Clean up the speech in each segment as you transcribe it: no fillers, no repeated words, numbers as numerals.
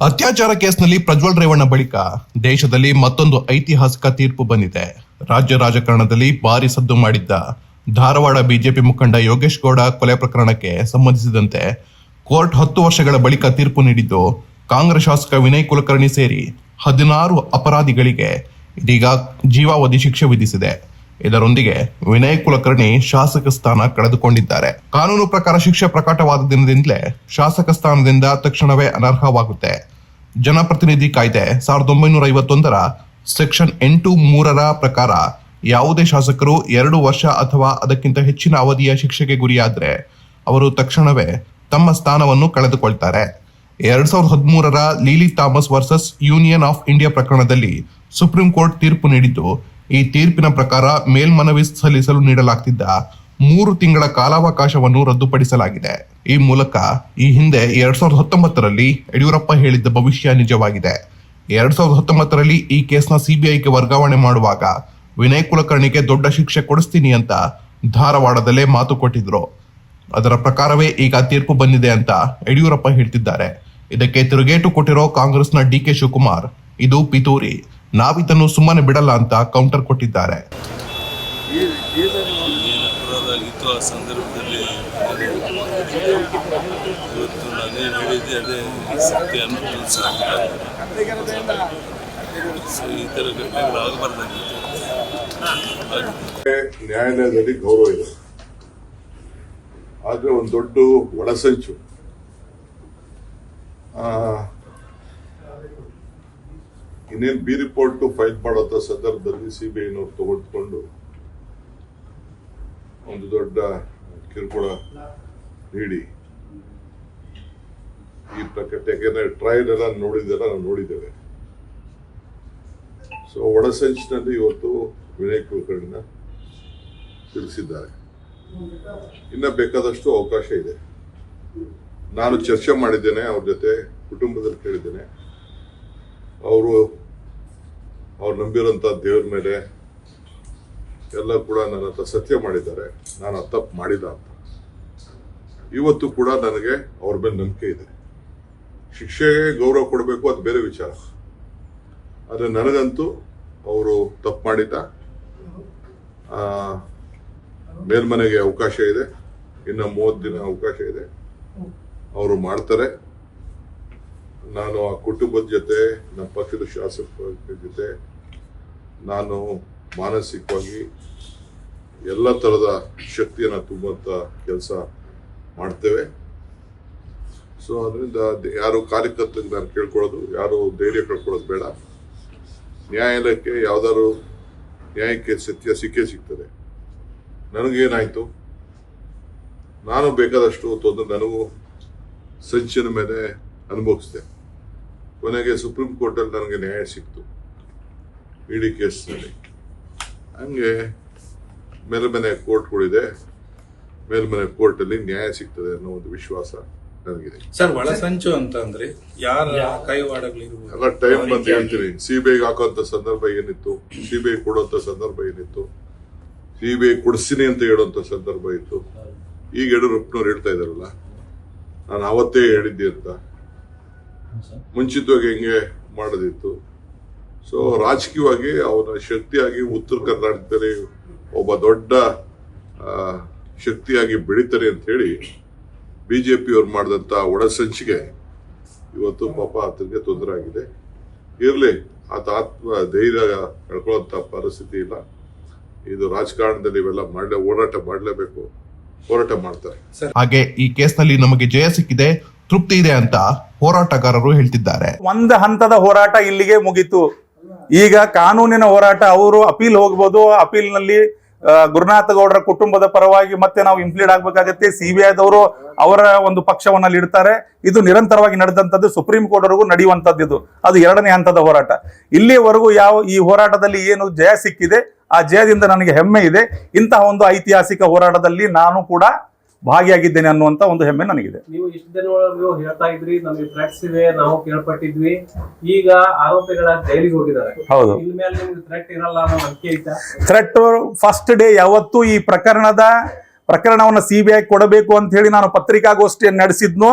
ಅತ್ಯಾಚಾರ ಕೇಸ್ನಲ್ಲಿ ಪ್ರಜ್ವಲ್ ರೇವಣ್ಣ ಬಳಿಕ ದೇಶದಲ್ಲಿ ಮತ್ತೊಂದು ಐತಿಹಾಸಿಕ ತೀರ್ಪು ಬಂದಿದೆ. ರಾಜ್ಯ ರಾಜಕಾರಣದಲ್ಲಿ ಭಾರಿ ಸದ್ದು ಮಾಡಿದ್ದ ಧಾರವಾಡ ಬಿಜೆಪಿ ಮುಖಂಡ ಯೋಗೇಶ್ ಗೌಡ ಕೊಲೆ ಪ್ರಕರಣಕ್ಕೆ ಸಂಬಂಧಿಸಿದಂತೆ ಕೋರ್ಟ್ 10 ವರ್ಷಗಳ ಬಳಿಕ ತೀರ್ಪು ನೀಡಿದ್ದು, ಕಾಂಗ್ರೆಸ್ ಶಾಸಕ ವಿನಯ್ ಕುಲಕರ್ಣಿ ಸೇರಿ 16 ಅಪರಾಧಿಗಳಿಗೆ ಇದೀಗ ಜೀವಾವಧಿ ಶಿಕ್ಷೆ ವಿಧಿಸಿದೆ. ಇದರೊಂದಿಗೆ ವಿನಯ್ ಕುಲಕರ್ಣಿ ಶಾಸಕ ಸ್ಥಾನ ಕಳೆದುಕೊಂಡಿದ್ದಾರೆ. ಕಾನೂನು ಪ್ರಕಾರ ಶಿಕ್ಷೆ ಪ್ರಕಟವಾದ ದಿನದಿಂದಲೇ ಶಾಸಕ ಸ್ಥಾನದಿಂದ ತಕ್ಷಣವೇ ಅನರ್ಹವಾಗುತ್ತೆ. ಜನಪ್ರತಿನಿಧಿ ಕಾಯ್ದೆ 1951ರ ಸೆಕ್ಷನ್ 8(3) ಪ್ರಕಾರ ಯಾವುದೇ ಶಾಸಕರು 2 ವರ್ಷ ಅಥವಾ ಅದಕ್ಕಿಂತ ಹೆಚ್ಚಿನ ಅವಧಿಯ ಶಿಕ್ಷೆಗೆ ಗುರಿಯಾದ್ರೆ ಅವರು ತಕ್ಷಣವೇ ತಮ್ಮ ಸ್ಥಾನವನ್ನು ಕಳೆದುಕೊಳ್ತಾರೆ. 2013ರ Lily Thomas versus Union of India ಪ್ರಕರಣದಲ್ಲಿ ಸುಪ್ರೀಂ ಕೋರ್ಟ್ ತೀರ್ಪು ನೀಡಿದ್ದು, ಈ ತೀರ್ಪಿನ ಪ್ರಕಾರ ಮೇಲ್ಮನವಿ ಸಲ್ಲಿಸಲು ನೀಡಲಾಗ್ತಿದ್ದ 3 ತಿಂಗಳ ಕಾಲಾವಕಾಶವನ್ನು ರದ್ದುಪಡಿಸಲಾಗಿದೆ. ಈ ಮೂಲಕ ಈ ಹಿಂದೆ 2019ರಲ್ಲಿ ಯಡಿಯೂರಪ್ಪ ಹೇಳಿದ್ದ ಭವಿಷ್ಯ ನಿಜವಾಗಿದೆ. 2019ರಲ್ಲಿ ಈ ಕೇಸ್ನ ಸಿಬಿಐಗೆ ವರ್ಗಾವಣೆ ಮಾಡುವಾಗ ವಿನಯ್ ಕುಲಕರ್ಣಿಗೆ ದೊಡ್ಡ ಶಿಕ್ಷೆ ಕೊಡಿಸ್ತೀನಿ ಅಂತ ಧಾರವಾಡದಲ್ಲೇ ಮಾತು ಕೊಟ್ಟಿದ್ರು. ಅದರ ಪ್ರಕಾರವೇ ಈಗ ತೀರ್ಪು ಬಂದಿದೆ ಅಂತ ಯಡಿಯೂರಪ್ಪ ಹೇಳ್ತಿದ್ದಾರೆ. ಇದಕ್ಕೆ ತಿರುಗೇಟು ಕೊಟ್ಟಿರೋ ಕಾಂಗ್ರೆಸ್ನ ಡಿ.ಕೆ. ಶಿವಕುಮಾರ್, ಇದು ಪಿತೂರಿ, ನಾವಿದನ್ನು ಸುಮ್ಮನೆ ಬಿಡಲ್ಲ ಅಂತ ಕೌಂಟರ್ ಕೊಟ್ಟಿದ್ದಾರೆ. ನ್ಯಾಯಾಲಯದಲ್ಲಿ ಗೌರವ ಇದೆ, ಆದ್ರೆ ಒಂದು ದೊಡ್ಡ ಒಳಸಂಚು. ಇನ್ನೇನು ಬಿ ರಿಪೋರ್ಟ್ ಫೈಲ್ ಮಾಡುವಂತ ಸಂದರ್ಭದಲ್ಲಿ ಸಿಬಿಐನವ್ರು ತಗೊಂಡ್ಕೊಂಡು ಒಂದು ದೊಡ್ಡ ಕಿರುಕುಳ ನೀಡಿ ಈ ಪ್ರಕರಣ, ಯಾಕೆಂದ್ರೆ ಟ್ರಯಲ್ ಎಲ್ಲ ನಾವು ನೋಡಿದ್ದೇವೆ. ಸೊ ಒಳಸಂಚಿನಲ್ಲಿ ಇವತ್ತು ವಿನಯ್ ಕುಲಕರ್ಣಿನ ತಿಳಿಸಿದ್ದಾರೆ. ಇನ್ನ ಬೇಕಾದಷ್ಟು ಅವಕಾಶ ಇದೆ. ನಾನು ಚರ್ಚೆ ಮಾಡಿದ್ದೇನೆ ಅವ್ರ ಜೊತೆ, ಕುಟುಂಬದಲ್ಲಿ ಕೇಳಿದ್ದೇನೆ. ಅವ್ರು ನಂಬಿರೋಂಥ ದೇವ್ರ ಮೇಲೆ ಎಲ್ಲ ಕೂಡ ನನ್ನ ಹತ್ರ ಸತ್ಯ ಮಾಡಿದ್ದಾರೆ, ನಾನು ತಪ್ಪು ಮಾಡಿದ ಅಂತ. ಇವತ್ತು ಕೂಡ ನನಗೆ ಅವ್ರ ಮೇಲೆ ನಂಬಿಕೆ ಇದೆ. ಶಿಕ್ಷೆಗೆ ಗೌರವ ಕೊಡಬೇಕು, ಅದು ಬೇರೆ ವಿಚಾರ. ಆದರೆ ನನಗಂತೂ ಅವರು ತಪ್ಪು ಮಾಡಿದ, ಮೇಲ್ಮನೆಗೆ ಅವಕಾಶ ಇದೆ, ಇನ್ನು 30 ದಿನ ಅವಕಾಶ ಇದೆ, ಅವರು ಮಾಡ್ತಾರೆ. ನಾನು ಆ ಕುಟುಂಬದ ಜೊತೆ, ನಮ್ಮ ಪಕ್ಷದ ಶಾಸಕರ ಜೊತೆ ನಾನು ಮಾನಸಿಕವಾಗಿ ಎಲ್ಲ ತರದ ಶಕ್ತಿಯನ್ನು ತುಂಬುವಂತ ಕೆಲಸ ಮಾಡ್ತೇವೆ. ಸೊ ಅದರಿಂದ ಯಾರು ಕಾರ್ಯಕರ್ತರಿಗೆ ನಾನು ಕೇಳ್ಕೊಳ್ಳೋದು, ಯಾರು ಧೈರ್ಯ ಕಳ್ಕೊಳ್ಳೋದು ಬೇಡ. ನ್ಯಾಯಾಲಯಕ್ಕೆ ಯಾವ್ದಾದ್ರು ನ್ಯಾಯಕ್ಕೆ ಸತ್ಯ ಸಿಗ್ತದೆ. ನನಗೇನಾಯ್ತು, ನಾನು ಬೇಕಾದಷ್ಟು ತೊಂದರೆ ನನಗೂ ಸಂಚಿನ ಮೇಲೆ ಅನುಭವಿಸಿದೆ. ಕೊನೆಗೆ ಸುಪ್ರೀಂ ಕೋರ್ಟಲ್ಲಿ ನನಗೆ ನ್ಯಾಯ ಸಿಕ್ತು ಇಡೀ ಕೇಸ್ನಲ್ಲಿ. ಹಂಗೆ ಮೇಲ್ಮನೆ ಕೋರ್ಟ್ಗಳಿದೆ, ಮೇಲ್ಮನೆ ಕೋರ್ಟಲ್ಲಿ ನ್ಯಾಯ ಸಿಗ್ತದೆ ಅನ್ನೋ ಒಂದು ವಿಶ್ವಾಸ ನನಗಿದೆ. ಸರ್, ಒಳಸಂಚು ಅಂತ ಅಂದ್ರೆ ಯಾರ ಕೈವಾಡಗಳಿರ್ಬೋದು? ಎಲ್ಲ ಟೈಮ್ ಬಂದು ಹೇಳ್ತೀನಿ. ಸಿಬಿಐಗೆ ಹಾಕುವಂತ ಸಂದರ್ಭ ಏನಿತ್ತು, ಸಿಬಿಐ ಕೊಡುವಂತ ಸಂದರ್ಭ ಏನಿತ್ತು, ಸಿಬಿಐ ಕೊಡಿಸ್ತೀನಿ ಅಂತ ಹೇಳುವಂತ ಸಂದರ್ಭ ಇತ್ತು. ಈಗ ಯಡಿಯೂರಪ್ಪನವ್ರು ಹೇಳ್ತಾ ಇದಾರಲ್ಲ, ನಾನು ಅವತ್ತೇ ಹೇಳಿದ್ದೆ ಅಂತ. ಮುಂಚಿತವಾಗಿ ಹೆಂಗೆ ಮಾಡೋದಿತ್ತು. ಸೊ ರಾಜಕೀಯವಾಗಿ ಅವನ ಶಕ್ತಿಯಾಗಿ ಉತ್ತರ ಕರ್ನಾಟಕದಲ್ಲಿ ಒಬ್ಬ ದೊಡ್ಡ ಶಕ್ತಿಯಾಗಿ ಬೆಳೀತಾರೆ ಅಂತ ಹೇಳಿ ಬಿಜೆಪಿಯವ್ರು ಮಾಡಿದಂತ ಒಳಸಂಚಿಗೆ ಇವತ್ತು ಪಾಪ ಆತನಿಗೆ ತೊಂದರೆ ಆಗಿದೆ. ಇರ್ಲಿ, ಆತ ಆತ್ಮ ಧೈರ್ಯ ಕಳ್ಕೊಳ್ಳುವಂತ ಪರಿಸ್ಥಿತಿ ಇಲ್ಲ. ಇದು ರಾಜಕಾರಣದಲ್ಲಿ ಇವೆಲ್ಲ ಹೋರಾಟ ಮಾಡಲೇಬೇಕು, ಹೋರಾಟ ಮಾಡ್ತಾರೆ. ಹಾಗೆ ಈ ಕೇಸ್ನಲ್ಲಿ ನಮಗೆ ಜಯ ಸಿಕ್ಕಿದೆ, ತೃಪ್ತಿ ಇದೆ ಅಂತ ಹೋರಾಟಗಾರರು ಹೇಳ್ತಿದ್ದಾರೆ. ಒಂದು ಹಂತದ ಹೋರಾಟ ಇಲ್ಲಿಗೆ ಮುಗೀತು. ಈಗ ಕಾನೂನಿನ ಹೋರಾಟ. ಅವರು ಅಪೀಲ್ ಹೋಗ್ಬೋದು. ಅಪೀಲ್ ನಲ್ಲಿ ಗುರುನಾಥ ಗೌಡರ ಕುಟುಂಬದ ಪರವಾಗಿ ಮತ್ತೆ ನಾವು ಇಂಪ್ಲೀಡ್ ಆಗ್ಬೇಕಾಗತ್ತೆ. ಸಿಬಿಐದವರು ಅವರ ಒಂದು ಪಕ್ಷವನ್ನ ಇಡ್ತಾರೆ. ಇದು ನಿರಂತರವಾಗಿ ನಡೆದಂತದ್ದು, ಸುಪ್ರೀಂ ಕೋರ್ಟ್ ವರೆಗೂ ನಡೆಯುವಂತದ್ದು. ಇದು ಅದು 2ನೇ ಹಂತದ ಹೋರಾಟ. ಇಲ್ಲಿವರೆಗೂ ಈ ಹೋರಾಟದಲ್ಲಿ ಏನು ಜಯ ಸಿಕ್ಕಿದೆ, ಆ ಜಯದಿಂದ ನನಗೆ ಹೆಮ್ಮೆ ಇದೆ. ಇಂತಹ ಒಂದು ಐತಿಹಾಸಿಕ ಹೋರಾಟದಲ್ಲಿ ನಾನು ಕೂಡ ಭಾಗಿಯಾಗಿದ್ದೇನೆ ಅನ್ನುವಂತ ಒಂದು ಹೆಮ್ಮೆ ನನಗಿದೆ. ನೀವು ಇಷ್ಟು ದಿನವರೆಗೂ ಹೇಳ್ತಾ ಇದ್ರಿ, ನಮಗೆ ಥ್ರೆಟ್ಸ್ ಇದೆ, ನಾವು ಕೇಳ್ಪಟ್ಟಿದ್ವಿ. ಈಗ ಆರೋಪಿಗಳ ಜೈಲಿಗೆ ಹೋಗಿದ್ದಾರೆ. ಹೌದು. ಇನ್ಮೇಲೆ ನಿಮ್ಗೆ ಥ್ರೆಟ್ ಇರಲ್ಲ ಅನ್ನೋ ನಂಬಿಕೆ ಐತಾ? ಥ್ರೆಟ್ ಫಸ್ಟ್ ಡೇ ಯಾವತ್ತು ಈ ಪ್ರಕರಣವನ್ನು ಸಿಬಿಐ ಕೊಡಬೇಕು ಅಂತ ಹೇಳಿ ನಾನು ಪತ್ರಿಕಾಗೋಷ್ಠಿಯನ್ನು ನಡೆಸಿದ್ನೋ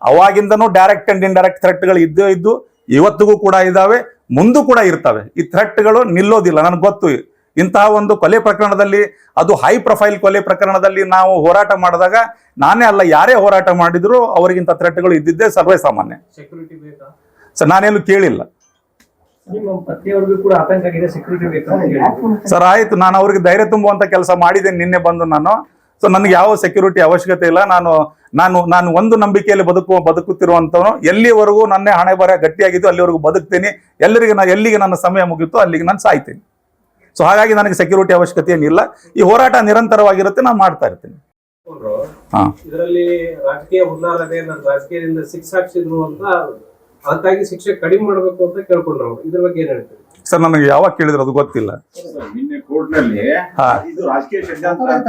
ಅವಾಗಿಂದನೂ ಡೈರೆಕ್ಟ್ ಅಂಡ್ ಇಂಡೈರೆಕ್ಟ್ ಥ್ರೆಟ್ಗಳು ಇದ್ದು ಇವತ್ತಿಗೂ ಕೂಡ ಇದ್ದಾವೆ, ಮುಂದೂ ಕೂಡ ಇರ್ತವೆ. ಈ ಥ್ರೆಟ್ಗಳು ನಿಲ್ಲೋದಿಲ್ಲ. ನನಗೆ ಗೊತ್ತು, ಇಂತಹ ಒಂದು ಕೊಲೆ ಪ್ರಕರಣದಲ್ಲಿ, ಅದು ಹೈ ಪ್ರೊಫೈಲ್ ಕೊಲೆ ಪ್ರಕರಣದಲ್ಲಿ ನಾವು ಹೋರಾಟ ಮಾಡಿದಾಗ ನಾನೇ ಅಲ್ಲ, ಯಾರೇ ಹೋರಾಟ ಮಾಡಿದ್ರು ಅವರಿಗಿಂತ ಥ್ರೆಟ್ಗಳು ಇದ್ದಿದ್ದೇ ಸರ್ವೇ ಸಾಮಾನ್ಯ. ಸೆಕ್ಯೂರಿಟಿ ಬೇಕಾ ಸರ್, ನಾನೇನು ಕೇಳಿಲ್ಲ ನಿಮ್ಮ ಪತ್ನಿಯವ್ರಿಗೂ ಕೂಡ ಆತಂಕ ಆಗಿದೆ, ಸೆಕ್ಯೂರಿಟಿ ಬೇಕಾ ಅಂತ ಹೇಳಿದ್ರು. ಸರ್. ಆಯ್ತು, ನಾನು ಅವ್ರಿಗೆ ಧೈರ್ಯ ತುಂಬುವಂತ ಕೆಲಸ ಮಾಡಿದ್ದೇನೆ ನಿನ್ನೆ ಬಂದು ನಾನು. ಸೊ ನನಗೆ ಯಾವ ಸೆಕ್ಯೂರಿಟಿ ಅವಶ್ಯಕತೆ ಇಲ್ಲ. ನಾನು ಒಂದು ನಂಬಿಕೆಯಲ್ಲಿ ಬದುಕುತ್ತಿರುವಂತವನು. ಎಲ್ಲಿವರೆಗೂ ನನ್ನೇ ಹಣೆ ಬರ ಗಟ್ಟಿಯಾಗಿದ್ದು ಅಲ್ಲಿವರೆಗೂ ಬದುಕ್ತೀನಿ. ಎಲ್ಲಿಗೆ ನನ್ನ ಸಮಯ ಮುಗಿತು ಅಲ್ಲಿಗೆ ನಾನು ಸಾಯ್ತೀನಿ. ಸೊ ಹಾಗಾಗಿ ನನಗೆ ಸೆಕ್ಯೂರಿಟಿ ಅವಶ್ಯಕತೆ ಏನಿಲ್ಲ. ಈ ಹೋರಾಟ ನಿರಂತರವಾಗಿರುತ್ತೆ, ನಾನು ಮಾಡ್ತಾ ಇರ್ತೀನಿ. ಹಾ, ಇದರಲ್ಲಿ ರಾಜಕೀಯ ಹುನ್ನಾರದೆ, ನನ್ನ ರಾಜಕೀಯದಿಂದ ಶಿಕ್ಷೆ ಹಾಕ್ಸಿದ್ರು ಅಂತ, ಅದಕ್ಕಾಗಿ ಶಿಕ್ಷೆ ಕಡಿಮೆ ಮಾಡಬೇಕು ಅಂತ ಕೇಳ್ಕೊಂಡ್ರು ಅವ್ರು. ಇದ್ರ ಬಗ್ಗೆ ಏನ್ ಹೇಳ್ತೀರಿ ಸರ್? ನನಗೆ ಯಾವಾಗ ಕೇಳಿದ್ರು ಅದು ಗೊತ್ತಿಲ್ಲ. ನಿನ್ನೆ ಕೋರ್ಟ್ನಲ್ಲಿ ಇದು ರಾಜಕೀಯ ಷಡ್ಯಂತ್ರ ಅಂತ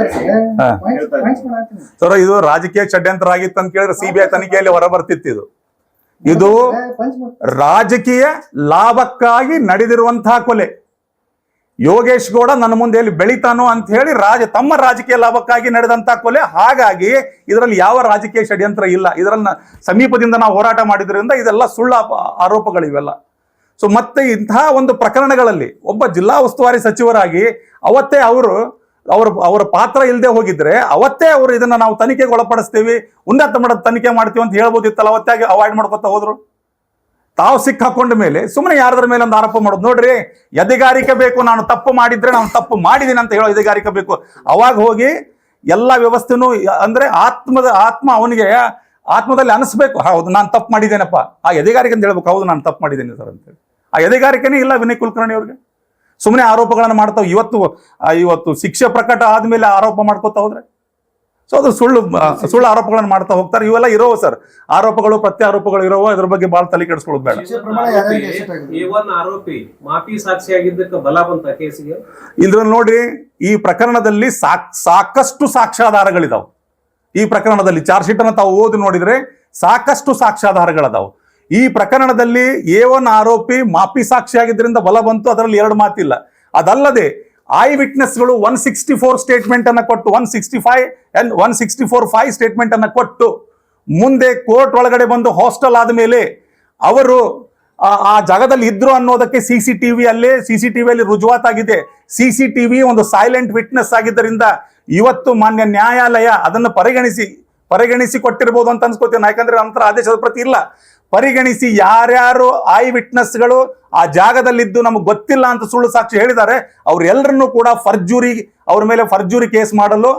ಸರ್, ಇದು ರಾಜಕೀಯ ಷಡ್ಯಂತ್ರ ಆಗಿತ್ತು ಅಂತ ಕೇಳಿದ್ರೆ CBI ತನಿಖೆಯಲ್ಲಿ ಹೊರ ಬರ್ತಿತ್ತು. ಇದು ರಾಜಕೀಯ ಲಾಭಕ್ಕಾಗಿ ನಡೆದಿರುವಂತಹ ಕೊಲೆ. ಯೋಗೇಶ್ ಗೌಡ ನನ್ನ ಮುಂದೆ ಎಲ್ಲಿ ಬೆಳಿತಾನೋ ಅಂತ ಹೇಳಿ ತಮ್ಮ ರಾಜಕೀಯ ಲಾಭಕ್ಕಾಗಿ ನಡೆದಂತ ಕೊಲೆ. ಹಾಗಾಗಿ ಇದರಲ್ಲಿ ಯಾವ ರಾಜಕೀಯ ಷಡ್ಯಂತ್ರ ಇಲ್ಲ. ಇದರನ್ನ ಸಮೀಪದಿಂದ ನಾವು ಹೋರಾಟ ಮಾಡಿದ್ರಿಂದ ಇದೆಲ್ಲ ಸುಳ್ಳು ಆರೋಪಗಳಿವೆಲ್ಲ. ಸೊ ಮತ್ತೆ ಇಂತಹ ಒಂದು ಪ್ರಕರಣಗಳಲ್ಲಿ ಒಬ್ಬ ಜಿಲ್ಲಾ ಉಸ್ತುವಾರಿ ಸಚಿವರಾಗಿ ಅವತ್ತೇ ಅವರ ಪಾತ್ರ ಇಲ್ಲದೆ ಹೋಗಿದ್ರೆ ಅವತ್ತೇ ಅವರು ಇದನ್ನ ನಾವು ತನಿಖೆಗೆ ಒಳಪಡಿಸ್ತೀವಿ, ಉನ್ನತ ಮಟ್ಟದ ತನಿಖೆ ಮಾಡ್ತೀವಿ ಅಂತ ಹೇಳ್ಬೋದಿತ್ತಲ್ಲ. ಅವತ್ತೇ ಅವಾಯ್ಡ್ ಮಾಡ್ಕೊತಾ ಹೋದ್ರು. ತಾವು ಸಿಕ್ಕಾಕೊಂಡ ಮೇಲೆ ಸುಮ್ಮನೆ ಯಾರದ್ರ ಮೇಲೆ ಒಂದು ಆರೋಪ ಮಾಡೋದು. ನೋಡ್ರಿ, ಎದೆಗಾರಿಕೆ ಬೇಕು. ನಾನು ತಪ್ಪು ಮಾಡಿದ್ರೆ ನಾನು ತಪ್ಪು ಮಾಡಿದ್ದೀನಿ ಅಂತ ಹೇಳೋ ಎದೆಗಾರಿಕೆ ಬೇಕು. ಅವಾಗ ಹೋಗಿ ಎಲ್ಲ ವ್ಯವಸ್ಥೆನೂ ಅಂದ್ರೆ ಆತ್ಮ ಅವನಿಗೆ ಆತ್ಮದಲ್ಲಿ ಅನಿಸ್ಬೇಕು, ಹೌದು ನಾನು ತಪ್ಪು ಮಾಡಿದ್ದೇನಪ್ಪ. ಆ ಎದೆಗಾರಿಕೆ ಅಂತ ಹೇಳ್ಬೇಕು, ಹೌದು ನಾನು ತಪ್ಪು ಮಾಡಿದ್ದೇನೆ ಸರ್ ಅಂತೇಳಿ. ಆ ಎದೆಗಾರಿಕೆನೇ ಇಲ್ಲ ವಿನಯ್ ಕುಲಕರ್ಣಿ ಅವ್ರಿಗೆ. ಸುಮ್ಮನೆ ಆರೋಪಗಳನ್ನು ಮಾಡ್ತಾವ್. ಇವತ್ತು ಶಿಕ್ಷೆ ಪ್ರಕಟ ಆದ್ಮೇಲೆ ಆರೋಪ ಮಾಡ್ಕೋತಾ ಹೋದ್ರೆ ಸೊ ಅದು ಸುಳ್ಳು ಆರೋಪಗಳನ್ನು ಮಾಡ್ತಾ ಹೋಗ್ತಾರೆ. ಇವೆಲ್ಲ ಇರೋವು ಸರ್, ಆರೋಪಗಳು ಪ್ರತ್ಯಾರೋಪಗಳು ಇರೋವು. ಅದ್ರ ಬಗ್ಗೆ ಬಹಳ ತಲೆ ಕೆಡಿಸ್ಕೊಳ್ಳೋದು ಬೇಡ. ಆರೋಪಿ ಮಾಪಿ ಸಾಕ್ಷಿಯಾಗಿದ್ದಕ್ಕೆ ಬಲ ಬಂತ ಕೇಸಿಗೆ. ಇದ್ರಲ್ಲಿ ನೋಡಿ, ಈ ಪ್ರಕರಣದಲ್ಲಿ ಸಾಕಷ್ಟು ಸಾಕ್ಷ್ಯಾಧಾರಗಳಿದಾವೆ. ಈ ಪ್ರಕರಣದಲ್ಲಿ ಚಾರ್ಜ್ ಶೀಟ್ ಅನ್ನು ತಾವು ಓದಿ ನೋಡಿದ್ರೆ ಸಾಕಷ್ಟು ಸಾಕ್ಷ್ಯಾಧಾರಗಳದಾವು. ಈ ಪ್ರಕರಣದಲ್ಲಿ A1 ಆರೋಪಿ ಮಾಪಿ ಸಾಕ್ಷಿಯಾಗಿದ್ದರಿಂದ ಬಲ ಬಂತು, ಅದರಲ್ಲಿ ಎರಡು ಮಾತಿಲ್ಲ. ಅದಲ್ಲದೆ ಐ ವಿಟ್ನೆಸ್ಗಳು 164 ಸ್ಟೇಟ್ಮೆಂಟ್ ಅನ್ನ ಕೊಟ್ಟು 165 and 164(5) ಸ್ಟೇಟ್ಮೆಂಟ್ ಅನ್ನ ಕೊಟ್ಟು ಮುಂದೆ ಕೋರ್ಟ್ ಒಳಗಡೆ ಬಂದು ಹಾಸ್ಟೆಲ್ ಆದ್ಮೇಲೆ ಅವರು ಆ ಜಾಗದಲ್ಲಿ ಇದ್ರು ಅನ್ನೋದಕ್ಕೆ ಸಿಸಿಟಿವಿಯಲ್ಲಿ ರುಜುವಾತಾಗಿದೆ. CCTV ಒಂದು ಸೈಲೆಂಟ್ ವಿಟ್ನೆಸ್ ಆಗಿದ್ದರಿಂದ ಇವತ್ತು ಮಾನ್ಯ ನ್ಯಾಯಾಲಯ ಅದನ್ನು ಪರಿಗಣಿಸಿ ಕೊಟ್ಟಿರ್ಬೋದು ಅಂತ ಅನ್ಸ್ಕೋತೀನಿ. ಯಾಕಂದ್ರೆ ನಂತರ ಆದೇಶದ ಪ್ರತಿ ಇಲ್ಲ. ಪರಿಗಣಿಸಿ ಯಾರ್ಯಾರು ಐ ವಿಟ್ನೆಸ್ಗಳು ಆ ಜಾಗದಲ್ಲಿದ್ದು ನಮಗೆ ಗೊತ್ತಿಲ್ಲ ಅಂತ ಸುಳ್ಳು ಸಾಕ್ಷಿ ಹೇಳಿದ್ದಾರೆ, ಅವ್ರೆಲ್ಲರನ್ನೂ ಕೂಡ ಅವ್ರ ಮೇಲೆ ಫರ್ಜೂರಿ ಕೇಸ್ ಮಾಡಲು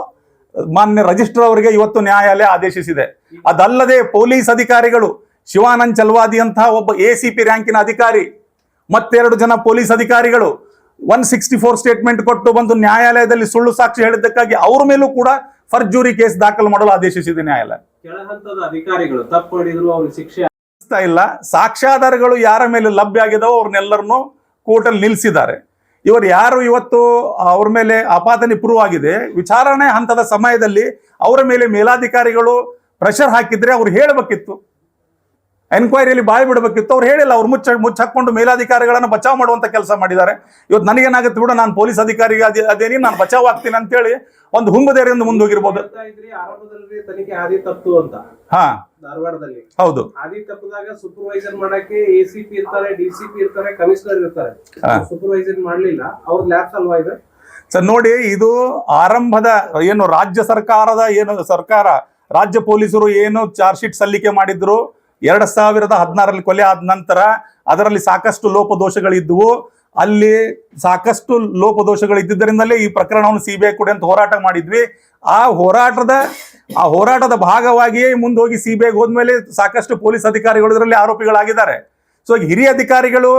ಮಾನ್ಯ ರಿಜಿಸ್ಟ್ರಾರ್ ಅವರಿಗೆ ಇವತ್ತು ನ್ಯಾಯಾಲಯ ಆದೇಶಿಸಿದೆ. ಅದಲ್ಲದೆ ಪೊಲೀಸ್ ಅಧಿಕಾರಿಗಳು ಶಿವಾನಂದ್ ಚಲ್ವಾದಿ ಅಂತಹ ಒಬ್ಬ ACP ರ್ಯಾಂಕಿನ ಅಧಿಕಾರಿ ಮತ್ತೆರಡು ಜನ ಪೊಲೀಸ್ ಅಧಿಕಾರಿಗಳು 164 ಸ್ಟೇಟ್ಮೆಂಟ್ ಕೊಟ್ಟು ಬಂದು ನ್ಯಾಯಾಲಯದಲ್ಲಿ ಸುಳ್ಳು ಸಾಕ್ಷಿ ಹೇಳಿದ್ದಕ್ಕಾಗಿ ಅವ್ರ ಮೇಲೂ ಕೂಡ ಫರ್ಜೂರಿ ಕೇಸ್ ದಾಖಲು ಮಾಡಲು ಆದೇಶಿಸಿದೆ ನ್ಯಾಯಾಲಯ. ಕೆಳ ಹಂತದ ಅಧಿಕಾರಿಗಳು ತಪ್ಪು ಮಾಡಿದ್ರು, ಅವ್ರಿಗೆ ಶಿಕ್ಷೆ ಇಲ್ಲ. ಸಾಕ್ಷ್ಯಾಧಾರಗಳು ಯಾರ ಮೇಲೆ ಲಭ್ಯ ಆಗಿದಾವೋ ಅವ್ರನ್ನೆಲ್ಲರನ್ನು ಕೋರ್ಟಲ್ಲಿ ನಿಲ್ಲಿಸಿದ್ದಾರೆ. ಇವರು ಯಾರು ಇವತ್ತು ಅವ್ರ ಮೇಲೆ ಆಪಾದನೆ ಪ್ರೂವ್ ಆಗಿದೆ, ವಿಚಾರಣೆ ಹಂತದ ಸಮಯದಲ್ಲಿ ಅವರ ಮೇಲೆ ಮೇಲಾಧಿಕಾರಿಗಳು ಪ್ರೆಷರ್ ಹಾಕಿದ್ರೆ ಅವ್ರು ಹೇಳಬೇಕಿತ್ತು, ಎನ್ಕ್ವೈರಿಯಲ್ಲಿ ಬಾಯಿ ಬಿಡಬೇಕಿತ್ತು. ಅವ್ರು ಹೇಳಿಲ್ಲ. ಅವ್ರು ಮುಚ್ಚಾಕೊಂಡು ಮೇಲಾಧಿಕಾರಿಗಳನ್ನ ಬಚಾವ್ ಮಾಡುವಂತ ಕೆಲಸ ಮಾಡಿದ್ದಾರೆ. ಇವತ್ತು ನನಗೇನಾಗುತ್ತೆ ಬಿಡು, ನಾನು ಪೊಲೀಸ್ ಅಧಿಕಾರಿಗೆ ಅದೇನಿ ನಾನು ಬಚಾವ್ ಆಗ್ತೀನಿ ಅಂತೇಳಿ ಒಂದು ಹುಂಬದೇರಿಯಿಂದ ಮುಂದೋಗಿರ್ಬೋದು. ಆರಂಭದಲ್ಲಿ ತನಿಖೆ ಆದಿ ತಪ್ಪು ಅಂತ ಧಾರವಾಡದಲ್ಲಿ ಹೌದು. ಆದಿ ತಪ್ಪದಾಗ ಸೂಪರ್ವೈಸರ್ ಮಾಡಕ್ಕೆ ACP ಇರ್ತಾರೆ, DCP ಇರ್ತಾರೆ, ಕಮಿಷನರ್ ಇರ್ತಾರೆ. ಸೂಪರ್ವೈಸರ್ ಮಾಡ್ಲಿಲ್ಲ, ಅವ್ರ ಲ್ಯಾಬ್ಸ್ ಅಲ್ವಾ ಇದೆ ಸರ್. ನೋಡಿ, ಇದು ಆರಂಭದ ರಾಜ್ಯ ರಾಜ್ಯ ಪೊಲೀಸರು ಏನು ಚಾರ್ಜ್ ಶೀಟ್ ಸಲ್ಲಿಕೆ ಮಾಡಿದ್ರು 2016 ಕೊಲೆ ಆದ ನಂತರ ಅದರಲ್ಲಿ ಸಾಕಷ್ಟು ಲೋಪದೋಷಗಳಿದ್ವು. ಅಲ್ಲಿ ಸಾಕಷ್ಟು ಲೋಪದೋಷಗಳಿದ್ದರಿಂದಲೇ ಈ ಪ್ರಕರಣವನ್ನು CBI ಕೊಡಿ ಅಂತ ಹೋರಾಟ ಮಾಡಿದ್ವಿ. ಆ ಹೋರಾಟದ ಭಾಗವಾಗಿಯೇ ಮುಂದೋಗಿ CBIಗೆ ಹೋದ್ಮೇಲೆ ಸಾಕಷ್ಟು ಪೊಲೀಸ್ ಅಧಿಕಾರಿಗಳು ಇದರಲ್ಲಿ ಆರೋಪಿಗಳಾಗಿದ್ದಾರೆ. ಸೊ ಹಿರಿಯ ಅಧಿಕಾರಿಗಳು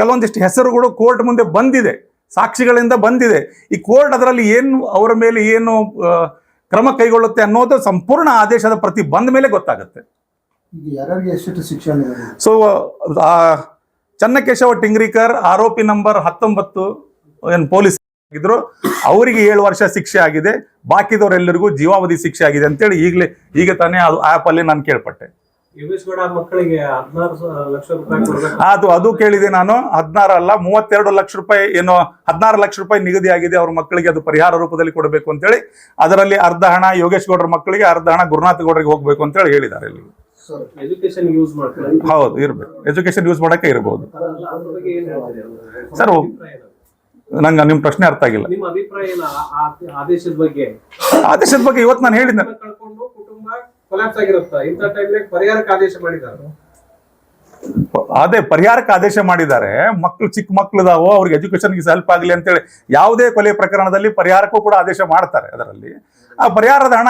ಕೆಲವೊಂದಿಷ್ಟು ಹೆಸರುಗಳು ಕೋರ್ಟ್ ಮುಂದೆ ಬಂದಿದೆ, ಸಾಕ್ಷಿಗಳಿಂದ ಬಂದಿದೆ. ಈ ಕೋರ್ಟ್ ಅದರಲ್ಲಿ ಅವರ ಮೇಲೆ ಏನು ಕ್ರಮ ಕೈಗೊಳ್ಳುತ್ತೆ ಅನ್ನೋದು ಸಂಪೂರ್ಣ ಆದೇಶದ ಪ್ರತಿ ಬಂದ ಮೇಲೆ ಗೊತ್ತಾಗುತ್ತೆ. ಸೊ ಚನ್ನಕೇಶವ ಟಿಂಗ್ರಿಕರ್ ಆರೋಪಿ ನಂಬರ್ 19 ಏನು ಪೊಲೀಸ್ ಆಗಿದ್ರು, ಅವರಿಗೆ 7 ವರ್ಷ ಶಿಕ್ಷೆ ಆಗಿದೆ. ಬಾಕಿದವರೆಲ್ಲರಿಗೂ ಜೀವಾವಧಿ ಶಿಕ್ಷೆ ಆಗಿದೆ ಅಂತೇಳಿ ಈಗ ತಾನೇ ಅದು ಆ್ಯಪ್ ಅಲ್ಲಿ ನಾನು ಕೇಳ್ಪಟ್ಟೆ. ಯೋಗೇಶ್ ಗೌಡ ಮಕ್ಕಳಿಗೆ 16 ಲಕ್ಷ ರೂಪಾಯಿ ಅದು ಕೇಳಿದೆ ನಾನು. 16 ಅಲ್ಲ 32 ಲಕ್ಷ ರೂಪಾಯಿ, 16 ಲಕ್ಷ ರೂಪಾಯಿ ನಿಗದಿ ಆಗಿದೆ ಅವ್ರ ಮಕ್ಕಳಿಗೆ. ಅದು ಪರಿಹಾರ ರೂಪದಲ್ಲಿ ಕೊಡಬೇಕು ಅಂತೇಳಿ. ಅದರಲ್ಲಿ ಅರ್ಧ ಹಣ ಯೋಗೇಶ್ ಗೌಡರ ಮಕ್ಕಳಿಗೆ, ಅರ್ಧ ಹಣ ಗುರುನಾಥ ಗೌಡರಿಗೆ ಹೋಗ್ಬೇಕು ಅಂತೇಳಿ ಹೇಳಿದ್ದಾರೆ ಇಲ್ಲಿ. ಎಜುಕೇಶನ್ ಯೂಸ್ ಮಾಡ್ತಾರೆ. ಹೌದು, ಇರ್ಬೇಕು. ಎಜುಕೇಶನ್ ಯೂಸ್ ಮಾಡಕ್ಕೆ ಇರ್ಬೋದು. ಅದ್ರ ಬಗ್ಗೆ ಏನ್ ಹೇಳ್ತೀರಿ? ಸರ್, ಅಭಿಪ್ರಾಯ ಏನು? ನಂಗೆ ನಿಮ್ಮ ಪ್ರಶ್ನೆ ಅರ್ಥ ಆಗಿಲ್ಲ. ನಿಮ್ಮ ಅಭಿಪ್ರಾಯ ಏನು ಆದೇಶದ ಬಗ್ಗೆ? ಆದೇಶದ ಬಗ್ಗೆ ಇವತ್ತು ನಾನು ಹೇಳಿದ್ದೆ. ಕಳ್ಕೊಂಡು ಕುಟುಂಬ ಕೊಲ್ಯಾಪ್ಸ್ ಆಗಿರುತ್ತಾ ಇಂಥ ಟೈಮ್ನಾಗ ಪರಿಹಾರಕ್ಕೆ ಆದೇಶ ಮಾಡಿದ್ದಾರೆ. ಅದೇ ಪರಿಹಾರಕ್ಕೆ ಆದೇಶ ಮಾಡಿದ್ದಾರೆ. ಮಕ್ಕಳು ಚಿಕ್ಕ ಮಕ್ಕಳಿದಾವೋ ಅವ್ರಿಗೆ ಎಜುಕೇಶನ್ಗೆ ಹೆಲ್ಪ್ ಆಗಲಿ ಅಂತೇಳಿ ಯಾವುದೇ ಕೊಲೆ ಪ್ರಕರಣದಲ್ಲಿ ಪರಿಹಾರಕ್ಕೂ ಕೂಡ ಆದೇಶ ಮಾಡ್ತಾರೆ. ಅದರಲ್ಲಿ ಆ ಪರಿಹಾರದ ಹಣ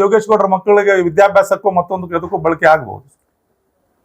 ಯೋಗೇಶ್ ಗೌಡ್ರ ಮಕ್ಕಳಿಗೆ ವಿದ್ಯಾಭ್ಯಾಸಕ್ಕೂ ಮತ್ತೊಂದು ಅದಕ್ಕೂ ಬಳಕೆ ಆಗ್ಬಹುದು.